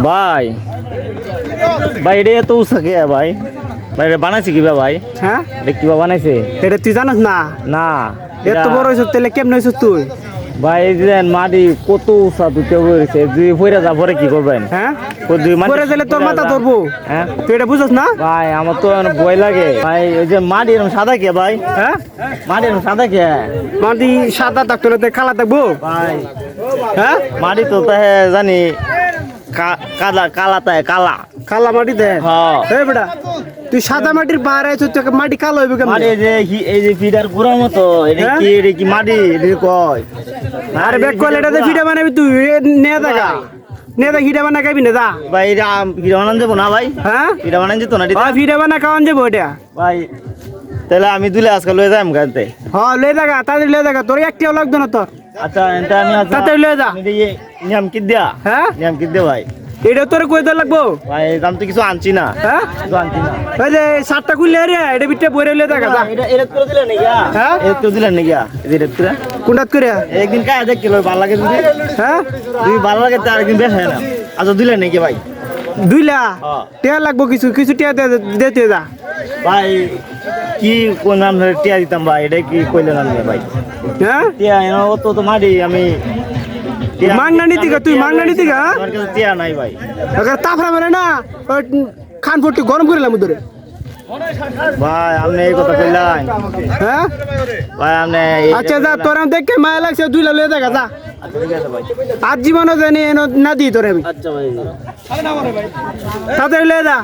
ভাই ভাই এটা তো উসাকে ভাই ভাই এটা বানাইছে কিবা ভাই? হ্যাঁ এটা কিবা বানাইছে? এটা তুই জানাস না? না এত বড় হয়েছ তাহলে কেমন হয়েছ তুই? ভাই এই যে মাটি কত উঁচা দুটো হয়েছে, যদি পড়ে যা পরে কি করবেন? হ্যাঁ যদি মাটি পরে গেলে তোর মাথা ধরবো। হ্যাঁ তুই এটা বুঝছ না? ভাই আমার তো এখন ভয় লাগে ভাই। ওই যে মাটি এরকম সাদা কে ভাই? হ্যাঁ মাটি এরকম সাদা কে মাটি সাদা থাকতো না কালা থাকবো? ভাই? হ্যাঁ মাটি তো তাহে জানি কালা কালা তাই কালা কালা মাটি দে। হ্যাঁ এই বেটা তুই সাদা মাটির বাইরে আছিস তোকে মাটি কালো হইবে কেমন? মাটি এই যে ফিডার গুড়ার মতো এটা হ্যাঁ? কি এটা কি মাটি এটা কি কয়? আরে বেক কল এটাতে ভিডিও বানাবি তুই নে দেখা নে দেখা ভিডিও বানা খাবি না দা ভাই এটা ফিডা বানান যাবো না ভাই? হ্যাঁ ফিডা বানান যেত না এটা? হ্যাঁ ভিডিও বানা খাওয়ান যাবো এটা। ভাই তাহলে আমি দুলে আজকাল লয়ে যাই গাড়িতে। হ্যাঁ লয়ে দেখা তাড়াতাড়ি লয়ে দেখা তোর একটিও লাগতো না তোর। আচ্ছা এটা আমি তাড়াতাড়ি লয়ে যা। নিয়ম কি দিয়া? হ্যাঁ নিয়ম কি দিয়া ভাই? এটা তোর কই তোর লাগবো? ভাই দাম তো কিছু আনছি না। হ্যাঁ কিছু আনছি না। ওই যে সাতটা খুললে রে এটা বিটটা বইরে লয়ে দেখা যা। এটা এটা করে দিলেন নাকি? হ্যাঁ? এটা করে দিলেন নাকি? এই যে এটা করে কোনটাত করে? একদিন কাজ দেখ কিলো ভালো লাগে যদি হ্যাঁ যদি ভালো লাগে তার একদিন বেশ হয় না। আচ্ছা দিলেন নাকি ভাই? দুইলা হ্যাঁ। টিয়া লাগবো কিছু কিছু টিয়া দিতে যা। ভাই কি কোন নাম ধরে টিয়া দিতাম ভাই? এটা কি কইলেন আপনি ভাই? হ্যাঁ টিয়া এনে অত তো মারি আমি মাংনা নীতি গা তুই মাংনা নীতি গা? আমার কাছে টিয়া নাই ভাই। তাফরা মানে না খান ফুটি গরম করে ধরে। ভাই আপনি এই কথা কইলেন? হ্যাঁ ভাই আপনি আচ্ছা যা তোর দেখে মায়া লাগছে দুইলা লয়ে দেখা যা। আচ্ছা ঠিক আছে ভাই। আজ জীবনও জানি এনো না দিই তোরে আমি। আচ্ছা ভাই। তাড়াতাড়ি লয়ে যা।